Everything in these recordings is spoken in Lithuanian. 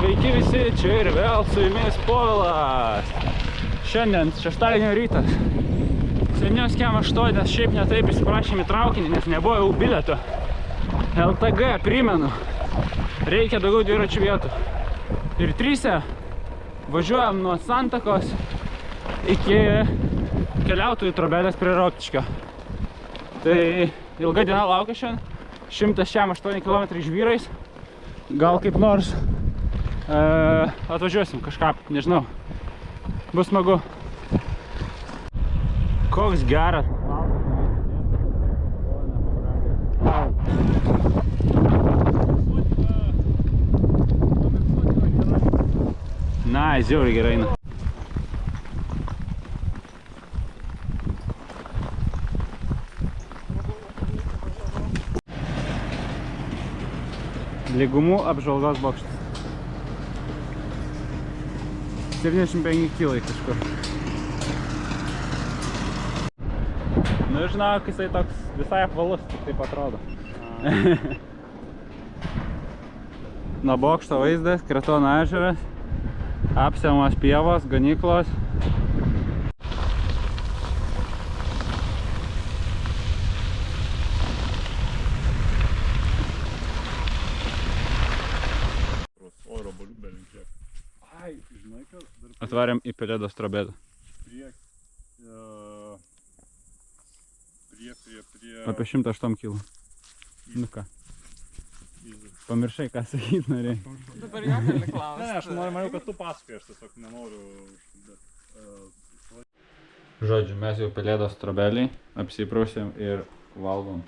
Sveiki visi, čia ir vėl su jumis Povilas. Šiandien šeštadienio rytas. Seniau skem 8, nes šiaip netaip įsiprašėm į traukinį, nes nebuvo jau bilieto. LTG, primenu, reikia daugiau dviračių vietų. Ir tryse važiuojam nuo Santakos iki keliautojų trobelės prie Rokiškio. Tai ilga diena laukia šiandien. 108 km žvyrais. Gal kaip nors atvažiuosim kažką, nežinau. Bus smagu. Koks geras. Na, žiauriai gerai eina. Lygumų apžvalgos bokštas. 75 kilai kažkur. Nu, žinok, jisai toks visai apvalus, taip atrodo. Nuo bokšto vaizdas, Kretono ežeras, apsemos pievos, ganyklos. Atvarėm į Pelėdos trobelę. Apie 108 kilų. Nu ką? Pamiršai, ką sakyt norėjai. Dabar jo gali klausti. Ne, aš maniau, kad tu pasakai, aš tiesiog nenoriu. Žodžiu, mes jau Pelėdos trobelį apsiprausėm ir valgom.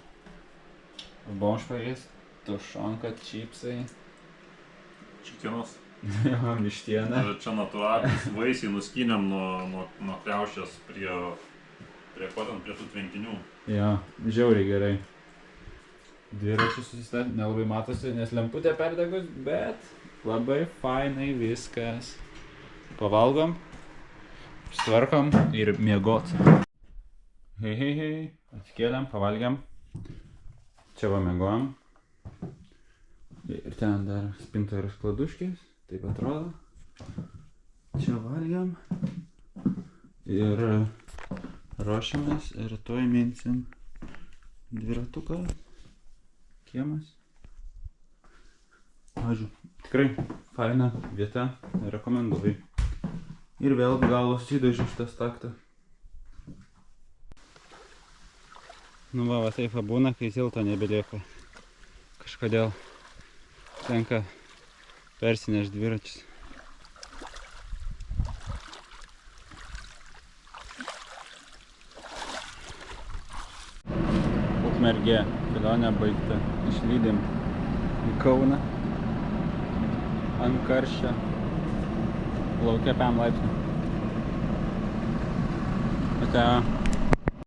Bomšparis, tušonka, čipsai. Čikienos. Jo, vištiena. Čia natūralūs vaisiai nuskynėm nuo kriaušės prie tų tvenkinių. Jo, žiauriai gerai. Dviračius susistatė, nelabai matosi, nes lemputė perdegus, bet labai fainai viskas. Pavalgom, sutvarkom ir miegot. Hei, atsikėlėm, pavalgiam. Čia va miegojom. Ir ten dar spinta ir skladuškės, taip atrodo. Čia valgiam. Ir ruošiamės ir tuoj minsim dviratuką. Kiemas. Ačiū. Tikrai faina vieta, rekomenduoju. Ir vėl galus įdažiu šitas taktą. Nu va, taip būna, kai tilto nebelieka. Kažkodėl tenka persinešti dviračius. Ukmergė, kelionė baigta. Išlydėm į Kauną. Ant karščio. Lauke 5 laipsnių. Atėjo